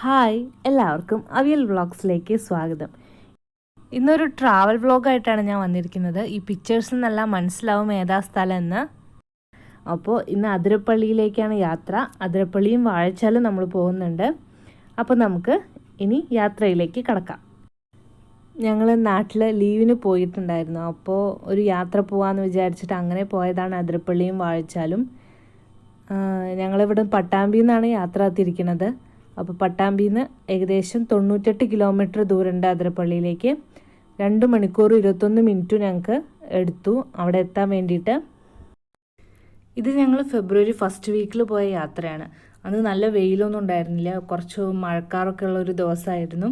Hi, എല്ലാവർക്കും അവിയൽ വ്ളോഗ്സിലേക്ക് സ്വാഗതം. ഇന്നൊരു ട്രാവൽ വ്ളോഗായിട്ടാണ് ഞാൻ വന്നിരിക്കുന്നത്. ഈ പിക്ചേഴ്സിൽ നിന്നെല്ലാം മനസ്സിലാവും ഏതാ സ്ഥലം എന്ന്. അപ്പോൾ ഇന്ന് അതിരപ്പള്ളിയിലേക്കാണ് യാത്ര. അതിരപ്പള്ളിയും വാഴച്ചാലും നമ്മൾ പോകുന്നുണ്ട്. അപ്പോൾ നമുക്ക് ഇനി യാത്രയിലേക്ക് കടക്കാം. ഞങ്ങൾ നാട്ടിൽ ലീവിന് പോയിട്ടുണ്ടായിരുന്നു. അപ്പോൾ ഒരു യാത്ര പോകാമെന്ന് വിചാരിച്ചിട്ട് അങ്ങനെ പോയതാണ് അതിരപ്പള്ളിയും വാഴച്ചാലും. ഞങ്ങളിവിടെ പട്ടാമ്പിയിൽ നിന്നാണ് യാത്ര എത്തിയിരിക്കുന്നത്. അപ്പോൾ പട്ടാമ്പിയിൽ നിന്ന് ഏകദേശം 98 കിലോമീറ്റർ ദൂരമുണ്ട് അതിരപ്പള്ളിയിലേക്ക്. 2 മണിക്കൂർ 21 മിനിറ്റ് ഞങ്ങൾക്ക് എടുത്തു അവിടെ എത്താൻ വേണ്ടിയിട്ട്. ഇത് ഞങ്ങൾ ഫെബ്രുവരി ഫസ്റ്റ് വീക്കിൽ പോയ യാത്രയാണ്. അന്ന് നല്ല വെയിലൊന്നും ഉണ്ടായിരുന്നില്ല, കുറച്ച് മഴക്കാറൊക്കെ ഉള്ളൊരു ദിവസമായിരുന്നു.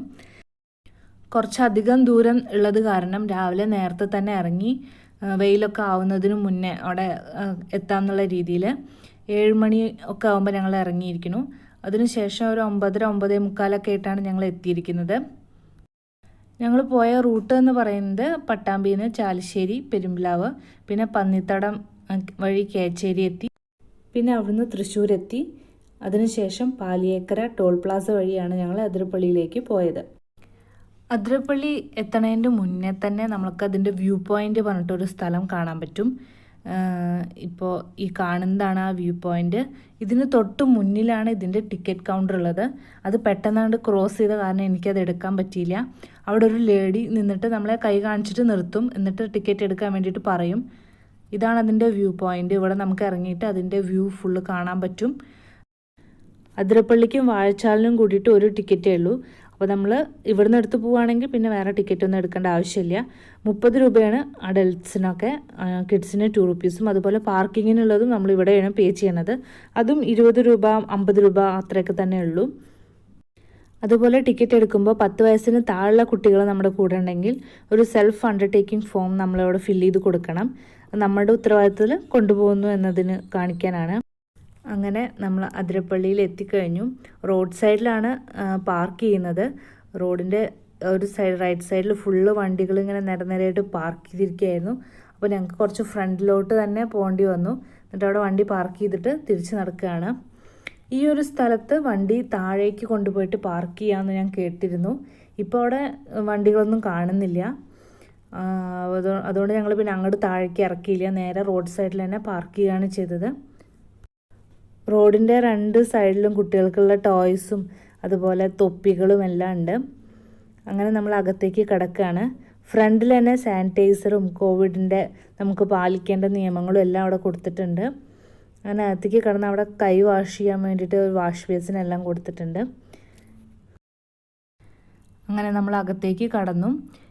കുറച്ചധികം ദൂരം ഉള്ളത് കാരണം രാവിലെ നേരത്തെ തന്നെ ഇറങ്ങി വെയിലൊക്കെ ആവുന്നതിന് മുന്നേ അവിടെ എത്താമെന്നുള്ള രീതിയിൽ 7 മണി ഒക്കെ ആകുമ്പോൾ ഞങ്ങൾ ഇറങ്ങിയിരിക്കുന്നു. അതിനുശേഷം ഒരു 9:30-9:45 ആയിട്ടാണ് ഞങ്ങൾ എത്തിയിരിക്കുന്നത്. ഞങ്ങൾ പോയ റൂട്ട് എന്ന് പറയുന്നത് പട്ടാമ്പിയിൽ നിന്ന് ചാലിശ്ശേരി, പെരുമ്പിലാവ്, പിന്നെ പന്നിത്തടം വഴി കേച്ചേരി എത്തി, പിന്നെ അവിടുന്ന് തൃശ്ശൂർ എത്തി. അതിനുശേഷം പാലിയേക്കര ടോൾ പ്ലാസ വഴിയാണ് ഞങ്ങൾ അതിരപ്പള്ളിയിലേക്ക് പോയത്. അതിരപ്പള്ളി എത്തണതിൻ്റെ മുന്നേ തന്നെ നമുക്ക് അതിൻ്റെ വ്യൂ പോയിൻ്റ് പറഞ്ഞിട്ടൊരു സ്ഥലം കാണാൻ പറ്റും. ഇപ്പോൾ ഈ കാണുന്നതാണ് ആ വ്യൂ പോയിൻ്റ്. ഇതിന് തൊട്ട് മുന്നിലാണ് ഇതിൻ്റെ ടിക്കറ്റ് കൗണ്ടർ ഉള്ളത്. അത് പെട്ടെന്നാണ്ട് ക്രോസ് ചെയ്ത കാരണം എനിക്കത് എടുക്കാൻ പറ്റിയില്ല. അവിടെ ഒരു ലേഡി നിന്നിട്ട് നമ്മളെ കൈ കാണിച്ചിട്ട് നിർത്തും, എന്നിട്ട് ടിക്കറ്റ് എടുക്കാൻ വേണ്ടിയിട്ട് പറയും. ഇതാണ് അതിൻ്റെ വ്യൂ പോയിൻ്റ്. ഇവിടെ നമുക്ക് ഇറങ്ങിയിട്ട് അതിൻ്റെ വ്യൂ ഫുള്ള് കാണാൻ പറ്റും. അതിരപ്പള്ളിക്കും വാഴച്ചാലിനും കൂടിയിട്ട് ഒരു ടിക്കറ്റേ ഉള്ളൂ. അപ്പോൾ നമ്മൾ ഇവിടുന്ന് എടുത്ത് പോവുകയാണെങ്കിൽ പിന്നെ വേറെ ടിക്കറ്റൊന്നും എടുക്കേണ്ട ആവശ്യമില്ല. 30 രൂപയാണ് അഡൽട്ട്സിനൊക്കെ, കിഡ്സിന് 2 rupees. അതുപോലെ പാർക്കിങ്ങിനുള്ളതും നമ്മൾ ഇവിടെയാണ് പേ ചെയ്യണത്. അതും 20 രൂപ 50 രൂപ അത്രയൊക്കെ തന്നെ ഉള്ളൂ. അതുപോലെ ടിക്കറ്റ് എടുക്കുമ്പോൾ 10 വയസ്സിന് താഴെയുള്ള കുട്ടികൾ നമ്മുടെ കൂടെ ഉണ്ടെങ്കിൽ ഒരു സെൽഫ് അണ്ടർടേക്കിംഗ് ഫോം നമ്മളവിടെ ഫില്ല് ചെയ്ത് കൊടുക്കണം. നമ്മുടെ ഉത്തരവാദിത്തത്തിൽ കൊണ്ടുപോകുന്നു എന്നതിന് കാണിക്കാനാണ്. അങ്ങനെ നമ്മൾ അതിരപ്പള്ളിയിൽ എത്തിക്കഴിഞ്ഞു. റോഡ് സൈഡിലാണ് പാർക്ക് ചെയ്യുന്നത്. റോഡിൻ്റെ ഒരു സൈഡ് റൈറ്റ് സൈഡിൽ ഫുള്ള് വണ്ടികൾ ഇങ്ങനെ നിരനിരയായിട്ട് പാർക്ക് ചെയ്തിരിക്കുകയായിരുന്നു. അപ്പോൾ ഞങ്ങൾക്ക് കുറച്ച് ഫ്രണ്ടിലോട്ട് തന്നെ പോകേണ്ടി വന്നു. എന്നിട്ട് അവിടെ വണ്ടി പാർക്ക് ചെയ്തിട്ട് തിരിച്ച് നടക്കുകയാണ്. ഈ ഒരു സ്ഥലത്ത് വണ്ടി താഴേക്ക് കൊണ്ടുപോയിട്ട് പാർക്ക് ചെയ്യാമെന്ന് ഞാൻ കേട്ടിരുന്നു. ഇപ്പോൾ അവിടെ വണ്ടികളൊന്നും കാണുന്നില്ല. അതുകൊണ്ട് ഞങ്ങൾ പിന്നെ അങ്ങോട്ട് താഴേക്ക് ഇറക്കിയില്ല, നേരെ റോഡ് സൈഡിൽ തന്നെ പാർക്ക് ചെയ്യുകയാണ് ചെയ്തത്. റോഡിൻ്റെ 2 സൈഡിലും കുട്ടികൾക്കുള്ള ടോയ്സും അതുപോലെ തൊപ്പികളും എല്ലാം ഉണ്ട്. അങ്ങനെ നമ്മൾ അകത്തേക്ക് കിടക്കുകയാണ്. ഫ്രണ്ടിൽ തന്നെ സാനിറ്റൈസറും കോവിഡിൻ്റെ നമുക്ക് പാലിക്കേണ്ട നിയമങ്ങളും എല്ലാം അവിടെ കൊടുത്തിട്ടുണ്ട്. അങ്ങനെ അകത്തേക്ക് കിടന്ന് അവിടെ കൈ വാഷ് ചെയ്യാൻ വേണ്ടിയിട്ട് ഒരു വാഷ് ബേസിനെല്ലാം കൊടുത്തിട്ടുണ്ട്. അങ്ങനെ നമ്മൾ അകത്തേക്ക് കടന്നു.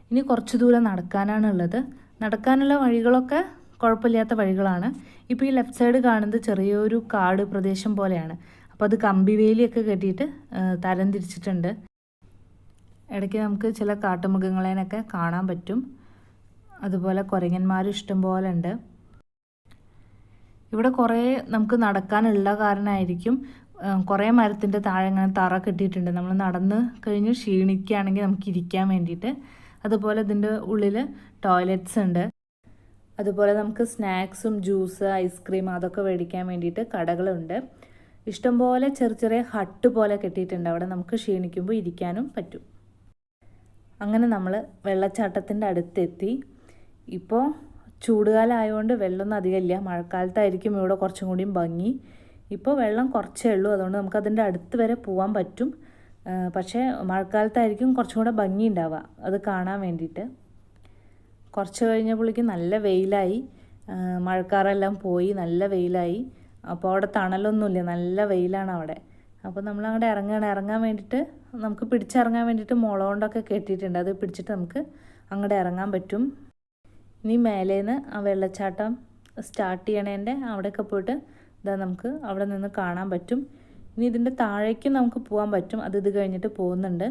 ഇനി കുറച്ച് ദൂരം നടക്കാനാണുള്ളത്. നടക്കാനുള്ള വഴികളൊക്കെ കുഴപ്പമില്ലാത്ത വഴികളാണ്. ഇപ്പോൾ ഈ ലെഫ്റ്റ് സൈഡ് കാണുന്നത് ചെറിയൊരു കാട് പ്രദേശം പോലെയാണ്. അപ്പോൾ അത് കമ്പിവേലിയൊക്കെ കെട്ടിയിട്ട് തരം തിരിച്ചിട്ടുണ്ട്. ഇടയ്ക്ക് നമുക്ക് ചില കാട്ടുമൃഗങ്ങളെയൊക്കെ കാണാൻ പറ്റും. അതുപോലെ കുരങ്ങന്മാരും ഇഷ്ടം പോലെ ഉണ്ട്. ഇവിടെ കുറേ നമുക്ക് നടക്കാനുള്ള കാരണമായിരിക്കും കുറേ മരത്തിൻ്റെ താഴെ ഇങ്ങനെ തറ കെട്ടിയിട്ടുണ്ട്. നമ്മൾ നടന്ന് കഴിഞ്ഞ് ക്ഷീണിക്കുകയാണെങ്കിൽ നമുക്ക് ഇരിക്കാൻ വേണ്ടിയിട്ട്. അതുപോലെ ഇതിൻ്റെ ഉള്ളിൽ ടോയ്ലറ്റ്സ് ഉണ്ട്. അതുപോലെ നമുക്ക് സ്നാക്സും ജ്യൂസ്, ഐസ്ക്രീം അതൊക്കെ മേടിക്കാൻ വേണ്ടിയിട്ട് കടകളുണ്ട്. ഇഷ്ടംപോലെ ചെറിയ ചെറിയ ഹട്ട് പോലെ കെട്ടിയിട്ടുണ്ട്. അവിടെ നമുക്ക് ക്ഷീണിക്കുമ്പോൾ ഇരിക്കാനും പറ്റും. അങ്ങനെ നമ്മൾ വെള്ളച്ചാട്ടത്തിൻ്റെ അടുത്തെത്തി. ഇപ്പോൾ ചൂടുകാലമായതുകൊണ്ട് വെള്ളമൊന്നും അധികമില്ല. മഴക്കാലത്തായിരിക്കും ഇവിടെ കുറച്ചും കൂടിയും ഭംഗി. ഇപ്പോൾ വെള്ളം കുറച്ചേ ഉള്ളൂ, അതുകൊണ്ട് നമുക്കതിൻ്റെ അടുത്ത് വരെ പോകാൻ പറ്റും. പക്ഷേ മഴക്കാലത്തായിരിക്കും കുറച്ചും കൂടെ ഭംഗി ഉണ്ടാവുക അത് കാണാൻ വേണ്ടിയിട്ട്. കുറച്ച് കഴിഞ്ഞപ്പോഴേക്കും നല്ല വെയിലായി. മഴക്കാറെല്ലാം പോയി, നല്ല വെയിലായി. അപ്പോൾ അവിടെ തണലൊന്നുമില്ല, നല്ല വെയിലാണ് അവിടെ. അപ്പോൾ നമ്മൾ അങ്ങോട്ട് ഇറങ്ങാൻ വേണ്ടിയിട്ട് നമുക്ക് പിടിച്ചിറങ്ങാൻ വേണ്ടിയിട്ട് മുള കൊണ്ടൊക്കെ കെട്ടിയിട്ടുണ്ട്. അത് പിടിച്ചിട്ട് നമുക്ക് അങ്ങോട്ട് ഇറങ്ങാൻ പറ്റും. ഇനി മേലേന്ന് ആ വെള്ളച്ചാട്ടം സ്റ്റാർട്ട് ചെയ്യണേൻ്റെ അവിടെയൊക്കെ പോയിട്ട് ഇതാ നമുക്ക് അവിടെ നിന്ന് കാണാൻ പറ്റും. ഇനി ഇതിൻ്റെ താഴേക്കും നമുക്ക് പോകാൻ പറ്റും. ഇത് കഴിഞ്ഞിട്ട് പോകുന്നുണ്ട്.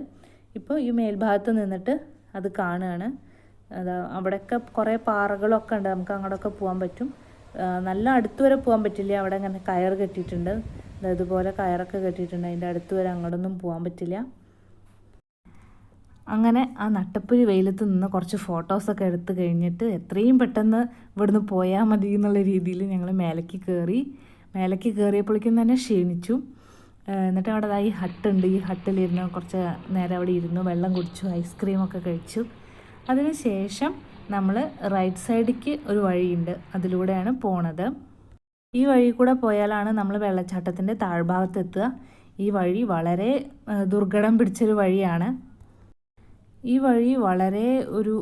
ഇപ്പോൾ ഈ മേൽഭാഗത്ത് നിന്നിട്ട് അത് കാണുകയാണ്. അവിടെയൊക്കെ കുറേ പാറകളൊക്കെ ഉണ്ട്, നമുക്ക് അങ്ങോട്ടൊക്കെ പോകാൻ പറ്റും. നല്ല അടുത്ത് വരെ പോകാൻ പറ്റില്ല, അവിടെ അങ്ങനെ കയർ കെട്ടിയിട്ടുണ്ട്. ഇതുപോലെ കയറൊക്കെ കെട്ടിയിട്ടുണ്ട്. അതിൻ്റെ അടുത്ത് വരെ അങ്ങോട്ടൊന്നും പോകാൻ പറ്റില്ല. അങ്ങനെ ആ നട്ടപ്പൊരി വെയിലത്ത് നിന്ന് കുറച്ച് ഫോട്ടോസൊക്കെ എടുത്ത് കഴിഞ്ഞിട്ട് എത്രയും പെട്ടെന്ന് ഇവിടുന്ന് പോയാൽ മതി എന്നുള്ള രീതിയിൽ ഞങ്ങൾ മേലേക്ക് കയറിയപ്പോഴേക്കും തന്നെ ക്ഷീണിച്ചു. എന്നിട്ട് അവിടെ ഈ ഹട്ടുണ്ട്. ഈ ഹട്ടിലിരുന്ന് കുറച്ച് നേരം അവിടെ ഇരുന്നു, വെള്ളം കുടിച്ചു, ഐസ്ക്രീമൊക്കെ കഴിച്ചു. അതിന് ശേഷം നമ്മൾ റൈറ്റ് സൈഡിലേക്ക് ഒരു വഴിയുണ്ട്, അതിലൂടെയാണ് പോണത്. ഈ വഴി കൂടെ പോയാലാണ് നമ്മൾ വെള്ളച്ചാട്ടത്തിൻ്റെ താഴ്ഭാഗത്തെത്തുക. ഈ വഴി വളരെ ദുർഘടം പിടിച്ചൊരു വഴിയാണ്. ഈ വഴി വളരെ ഒരു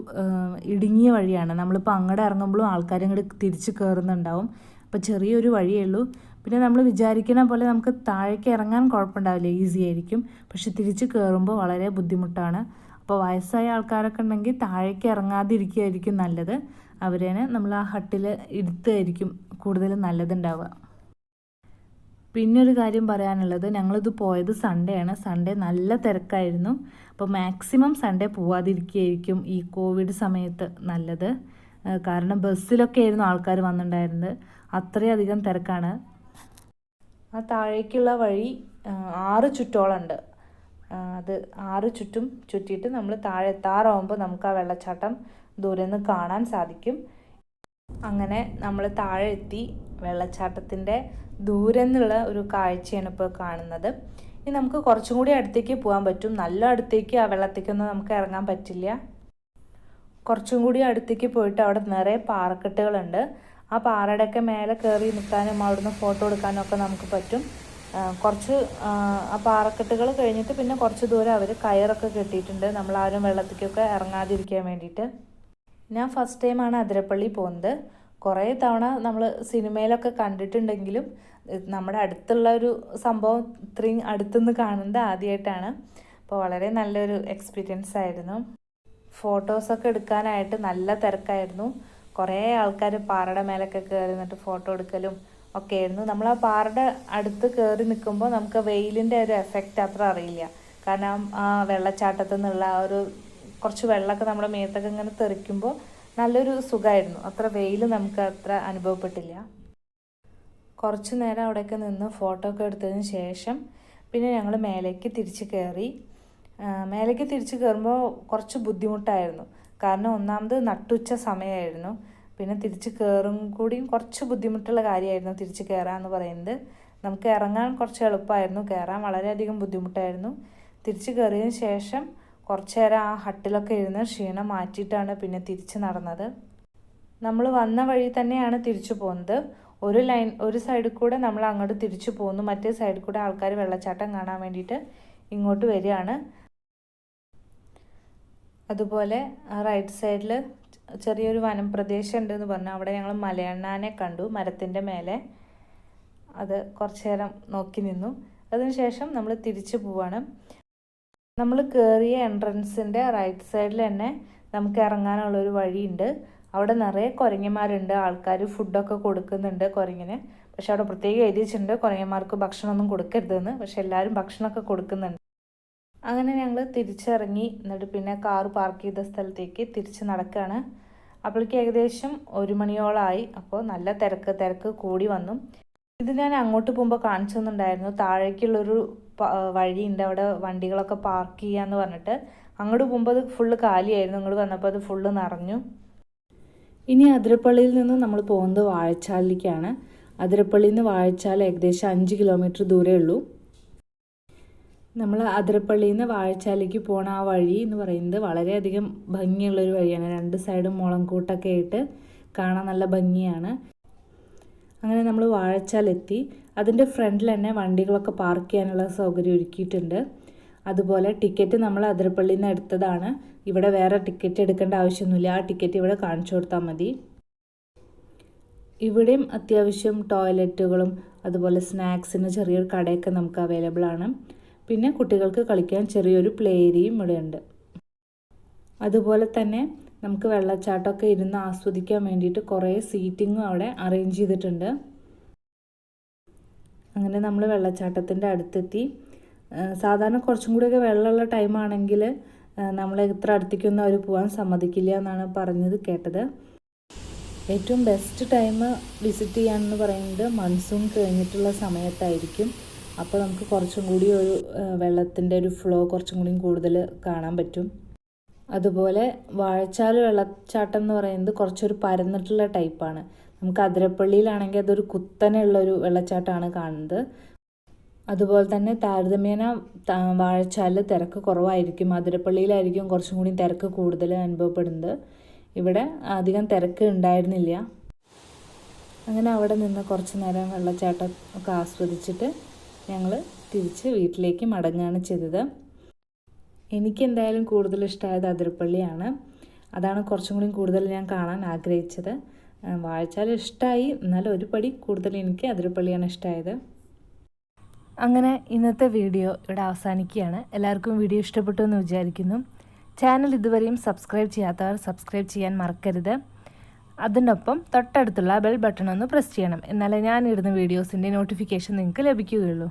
ഇടുങ്ങിയ വഴിയാണ്. നമ്മളിപ്പോൾ അങ്ങോട്ട് ഇറങ്ങുമ്പോഴും ആൾക്കാർ ഇങ്ങോട്ട് തിരിച്ച് കയറുന്നുണ്ടാവും. അപ്പോൾ ചെറിയൊരു വഴിയേ ഉള്ളൂ. പിന്നെ നമ്മൾ വിചാരിക്കുന്ന പോലെ നമുക്ക് താഴേക്ക് ഇറങ്ങാൻ കുഴപ്പമുണ്ടാവില്ല, ഈസി ആയിരിക്കും. പക്ഷെ തിരിച്ച് കയറുമ്പോൾ വളരെ ബുദ്ധിമുട്ടാണ്. അപ്പോൾ വയസ്സായ ആൾക്കാരൊക്കെ ഉണ്ടെങ്കിൽ താഴേക്ക് ഇറങ്ങാതിരിക്കുകയായിരിക്കും നല്ലത്. അവരേനെ നമ്മൾ ആ ഹട്ടിൽ ഇരുത്തായിരിക്കും കൂടുതലും നല്ലതുണ്ടാവുക. പിന്നെ ഒരു കാര്യം പറയാനുള്ളത്, ഞങ്ങളിത് പോയത് സൺഡേ ആണ്. സൺഡേ നല്ല തിരക്കായിരുന്നു. അപ്പോൾ മാക്സിമം സൺഡേ പോവാതിരിക്കുകയായിരിക്കും ഈ കോവിഡ് സമയത്ത് നല്ലത്. കാരണം ബസ്സിലൊക്കെ ആയിരുന്നു ആൾക്കാർ വന്നിട്ടുണ്ടായിരുന്നത്. അത്രയധികം തിരക്കാണ്. ആ താഴേക്കുള്ള വഴി 6 ചുറ്റോളമുണ്ട്. അത് 6 ചുറ്റും ചുറ്റിയിട്ട് നമ്മൾ താഴെ എത്താറാവുമ്പോൾ നമുക്ക് ആ വെള്ളച്ചാട്ടം ദൂരെ നിന്ന് കാണാൻ സാധിക്കും. അങ്ങനെ നമ്മൾ താഴെ എത്തി. വെള്ളച്ചാട്ടത്തിൻ്റെ ദൂരെ നിന്നുള്ള ഒരു കാഴ്ചയാണ് ഇപ്പോൾ കാണുന്നത്. ഇനി നമുക്ക് കുറച്ചും കൂടി അടുത്തേക്ക് പോകാൻ പറ്റും. നല്ല അടുത്തേക്ക് ആ വെള്ളത്തേക്കൊന്നും നമുക്ക് ഇറങ്ങാൻ പറ്റില്ല. കുറച്ചും കൂടി അടുത്തേക്ക് പോയിട്ട് അവിടെ നിറയെ പാറക്കെട്ടുകളുണ്ട്. ആ പാറയുടെയൊക്കെ മേലെ കയറി നിൽക്കാനും അവിടുന്ന് ഫോട്ടോ എടുക്കാനും ഒക്കെ നമുക്ക് പറ്റും. കുറച്ച് ആ പാറക്കെട്ടുകൾ കഴിഞ്ഞിട്ട് പിന്നെ കുറച്ച് ദൂരം അവർ കയറൊക്കെ കെട്ടിയിട്ടുണ്ട്, നമ്മളാരും വെള്ളത്തേക്കൊക്കെ ഇറങ്ങാതിരിക്കാൻ വേണ്ടിയിട്ട്. ഞാൻ ഫസ്റ്റ് ടൈമാണ് അതിരപ്പള്ളി പോകുന്നത്. കുറേ തവണ നമ്മൾ സിനിമയിലൊക്കെ കണ്ടിട്ടുണ്ടെങ്കിലും നമ്മുടെ അടുത്തുള്ള ഒരു സംഭവം ഇത്രയും അടുത്തുനിന്ന് കാണുന്നത് ആദ്യമായിട്ടാണ്. അപ്പോൾ വളരെ നല്ലൊരു എക്സ്പീരിയൻസ് ആയിരുന്നു. ഫോട്ടോസൊക്കെ എടുക്കാനായിട്ട് നല്ല തിരക്കായിരുന്നു. കുറേ ആൾക്കാർ പാറയുടെ മേലൊക്കെ കയറി നിന്നിട്ട് ഫോട്ടോ എടുക്കലും ഒക്കെ ആയിരുന്നു. നമ്മൾ ആ പാറയുടെ അടുത്ത് കയറി നിൽക്കുമ്പോൾ നമുക്ക് വെയിലിൻ്റെ ഒരു എഫക്റ്റ് അത്ര അറിയില്ല. കാരണം ആ വെള്ളച്ചാട്ടത്തിൽ നിന്നുള്ള ആ ഒരു കുറച്ച് വെള്ളമൊക്കെ നമ്മുടെ മേത്തൊക്കെ ഇങ്ങനെ തെറിക്കുമ്പോൾ നല്ലൊരു സുഖമായിരുന്നു. അത്ര വെയിൽ നമുക്ക് അത്ര അനുഭവപ്പെട്ടില്ല. കുറച്ച് നേരം അവിടെയൊക്കെ നിന്ന് ഫോട്ടോ ഒക്കെ എടുത്തതിന് ശേഷം പിന്നെ ഞങ്ങൾ മേലേക്ക് തിരിച്ച് കയറി. മേലേക്ക് തിരിച്ച് കയറുമ്പോൾ കുറച്ച് ബുദ്ധിമുട്ടായിരുന്നു. കാരണം ഒന്നാമത് നട്ടുച്ച സമയമായിരുന്നു. പിന്നെ തിരിച്ച് കയറും കൂടിയും കുറച്ച് ബുദ്ധിമുട്ടുള്ള കാര്യമായിരുന്നു തിരിച്ച് കയറാമെന്ന് പറയുന്നത്. നമുക്ക് ഇറങ്ങാൻ കുറച്ച് എളുപ്പമായിരുന്നു, കയറാൻ വളരെയധികം ബുദ്ധിമുട്ടായിരുന്നു. തിരിച്ച് കയറിയതിന് ശേഷം കുറച്ച് നേരം ആ ഹട്ടിലൊക്കെ ഇരുന്ന് ക്ഷീണം മാറ്റിയിട്ടാണ് പിന്നെ തിരിച്ച് നടന്നത്. നമ്മൾ വന്ന വഴി തന്നെയാണ് തിരിച്ചു പോകുന്നത്. ഒരു സൈഡിൽ കൂടെ നമ്മൾ അങ്ങോട്ട് തിരിച്ചു പോകുന്നു, മറ്റേ സൈഡിൽ കൂടെ ആൾക്കാർ വെള്ളച്ചാട്ടം കാണാൻ വേണ്ടിയിട്ട് ഇങ്ങോട്ട് വരികയാണ്. അതുപോലെ റൈറ്റ് സൈഡിൽ ചെറിയൊരു വനപ്രദേശം ഉണ്ടെന്ന് പറഞ്ഞു. അവിടെ ഞങ്ങൾ മലയണ്ണാനെ കണ്ടു, മരത്തിൻ്റെ മേലെ. അത് കുറച്ച് നേരം നോക്കി നിന്നു. അതിനുശേഷം നമ്മൾ തിരിച്ചു പോവാണ്. നമ്മൾ കയറിയ എൻട്രൻസിൻ്റെ റൈറ്റ് സൈഡിൽ തന്നെ നമുക്ക് ഇറങ്ങാനുള്ളൊരു വഴിയുണ്ട്. അവിടെ നിറയെ കുരങ്ങന്മാരുണ്ട്. ആൾക്കാർ ഫുഡൊക്കെ കൊടുക്കുന്നുണ്ട് കുരങ്ങിന്. പക്ഷെ അവിടെ പ്രത്യേകം എഴുതി വെച്ചിട്ടുണ്ട് കുരങ്ങന്മാർക്ക് ഭക്ഷണമൊന്നും കൊടുക്കരുതെന്ന്. പക്ഷെ എല്ലാവരും ഭക്ഷണമൊക്കെ കൊടുക്കുന്നുണ്ട്. അങ്ങനെ ഞങ്ങൾ തിരിച്ചിറങ്ങി. എന്നിട്ട് പിന്നെ കാറ് പാർക്ക് ചെയ്ത സ്ഥലത്തേക്ക് തിരിച്ച് നടക്കുകയാണ്. അപ്പോഴേക്ക് ഏകദേശം 1 മണിയോളമായി. അപ്പോൾ നല്ല തിരക്ക് കൂടി വന്നു. ഇത് ഞാൻ അങ്ങോട്ട് പോകുമ്പോൾ കാണിച്ചു തന്നിട്ടുണ്ടായിരുന്നു. താഴേക്കുള്ളൊരു വഴിയുണ്ട്, അവിടെ വണ്ടികളൊക്കെ പാർക്ക് ചെയ്യാന്ന് പറഞ്ഞിട്ട്. അങ്ങോട്ട് പോകുമ്പോൾ അത് ഫുള്ള് കാലിയായിരുന്നു, അങ്ങോട്ട് വന്നപ്പോൾ അത് ഫുള്ള് നിറഞ്ഞു. ഇനി അതിരപ്പള്ളിയിൽ നിന്ന് നമ്മൾ പോകുന്നത് വാഴച്ചാലിലേക്കാണ്. അതിരപ്പള്ളിയിൽ നിന്ന് വാഴച്ചാൽ ഏകദേശം 5 കിലോമീറ്റർ ദൂരമേ ഉള്ളൂ. നമ്മൾ അതിരപ്പള്ളിയിൽ നിന്ന് വാഴച്ചാലിലേക്ക് പോണ ആ വഴി എന്ന് പറയുന്നത് വളരെയധികം ഭംഗിയുള്ളൊരു വഴിയാണ്. 2 സൈഡും മുളംകൂട്ടൊക്കെ ആയിട്ട് കാണാൻ നല്ല ഭംഗിയാണ്. അങ്ങനെ നമ്മൾ വാഴച്ചാലെത്തി. അതിൻ്റെ ഫ്രണ്ടിൽ തന്നെ വണ്ടികളൊക്കെ പാർക്ക് ചെയ്യാനുള്ള സൗകര്യം ഒരുക്കിയിട്ടുണ്ട്. അതുപോലെ ടിക്കറ്റ് നമ്മൾ അതിരപ്പള്ളിയിൽ നിന്ന് എടുത്തതാണ്. ഇവിടെ വേറെ ടിക്കറ്റ് എടുക്കേണ്ട ആവശ്യമൊന്നുമില്ല. ആ ടിക്കറ്റ് ഇവിടെ കാണിച്ചു കൊടുത്താൽ മതി. ഇവിടെയും അത്യാവശ്യം ടോയ്ലറ്റുകളും അതുപോലെ സ്നാക്സിന് ചെറിയൊരു കടയൊക്കെ നമുക്ക് അവൈലബിൾ ആണ്. പിന്നെ കുട്ടികൾക്ക് കളിക്കാൻ ചെറിയൊരു പ്ലേ ഏരിയയും ഇവിടെ ഉണ്ട്. അതുപോലെ തന്നെ നമുക്ക് വെള്ളച്ചാട്ടമൊക്കെ ഇരുന്ന് ആസ്വദിക്കാൻ വേണ്ടിയിട്ട് കുറേ സീറ്റിങ്ങും അവിടെ അറേഞ്ച് ചെയ്തിട്ടുണ്ട്. അങ്ങനെ നമ്മൾ വെള്ളച്ചാട്ടത്തിൻ്റെ അടുത്തെത്തി. സാധാരണ കുറച്ചും കൂടിയൊക്കെ വെള്ളമുള്ള ടൈമാണെങ്കിൽ നമ്മളെ ഇത്ര അടുത്തേക്കൊന്നും അവർ പോകാൻ സമ്മതിക്കില്ല എന്നാണ് പറഞ്ഞത് കേട്ടത്. ഏറ്റവും ബെസ്റ്റ് ടൈം വിസിറ്റ് ചെയ്യാനെന്ന് പറയുന്നത് മൺസൂൺ കഴിഞ്ഞിട്ടുള്ള സമയത്തായിരിക്കും. അപ്പോൾ നമുക്ക് കുറച്ചും കൂടി ഒരു വെള്ളത്തിൻ്റെ ഒരു ഫ്ലോ കുറച്ചും കൂടി കൂടുതൽ കാണാൻ പറ്റും. അതുപോലെ വാഴച്ചാൽ വെള്ളച്ചാട്ടം എന്ന് പറയുന്നത് കുറച്ചൊരു പരന്നിട്ടുള്ള ടൈപ്പാണ്. നമുക്ക് അതിരപ്പള്ളിയിലാണെങ്കിൽ അതൊരു കുത്തനെയുള്ളൊരു വെള്ളച്ചാട്ടമാണ് കാണുന്നത്. അതുപോലെ തന്നെ താരതമ്യേന വാഴച്ചാലിൽ തിരക്ക് കുറവായിരിക്കും. അതിരപ്പള്ളിയിലായിരിക്കും കുറച്ചും കൂടി തിരക്ക് കൂടുതൽ അനുഭവപ്പെടുന്നത്. ഇവിടെ അധികം തിരക്ക് ഉണ്ടായിരുന്നില്ല. അങ്ങനെ അവിടെ നിന്ന് കുറച്ച് നേരം വെള്ളച്ചാട്ടം ഒക്കെ ആസ്വദിച്ചിട്ട് ഞങ്ങൾ തിരിച്ച് വീട്ടിലേക്ക് മടങ്ങുകയാണ് ചെയ്തത്. എനിക്ക് എന്തായാലും കൂടുതൽ ഇഷ്ടമായത് അതിരപ്പള്ളിയാണ്. അതാണ് കുറച്ചും കൂടി കൂടുതൽ ഞാൻ കാണാൻ ആഗ്രഹിച്ചത്. വാഴച്ചാൽ ഇഷ്ടമായി, എന്നാലും ഒരു പടി കൂടുതൽ എനിക്ക് അതിരപ്പള്ളിയാണ് ഇഷ്ടമായത്. അങ്ങനെ ഇന്നത്തെ വീഡിയോ ഇവിടെ അവസാനിക്കുകയാണ്. എല്ലാവർക്കും വീഡിയോ ഇഷ്ടപ്പെട്ടു എന്ന് വിചാരിക്കുന്നു. ചാനൽ ഇതുവരെയും സബ്സ്ക്രൈബ് ചെയ്യാത്തവർ സബ്സ്ക്രൈബ് ചെയ്യാൻ മറക്കരുത്. അതിനൊപ്പം തൊട്ടടുത്തുള്ള ബെൽ ബട്ടൺ ഒന്ന് പ്രസ് ചെയ്യണം. എന്നാലേ ഞാനിടുന്ന വീഡിയോസിൻ്റെ നോട്ടിഫിക്കേഷൻ നിങ്ങൾക്ക് ലഭിക്കുകയുള്ളൂ.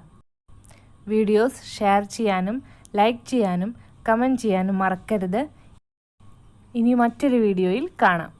വീഡിയോസ് ഷെയർ ചെയ്യാനും ലൈക്ക് ചെയ്യാനും കമൻറ്റ് ചെയ്യാനും മറക്കരുത്. ഇനി മറ്റൊരു വീഡിയോയിൽ കാണാം.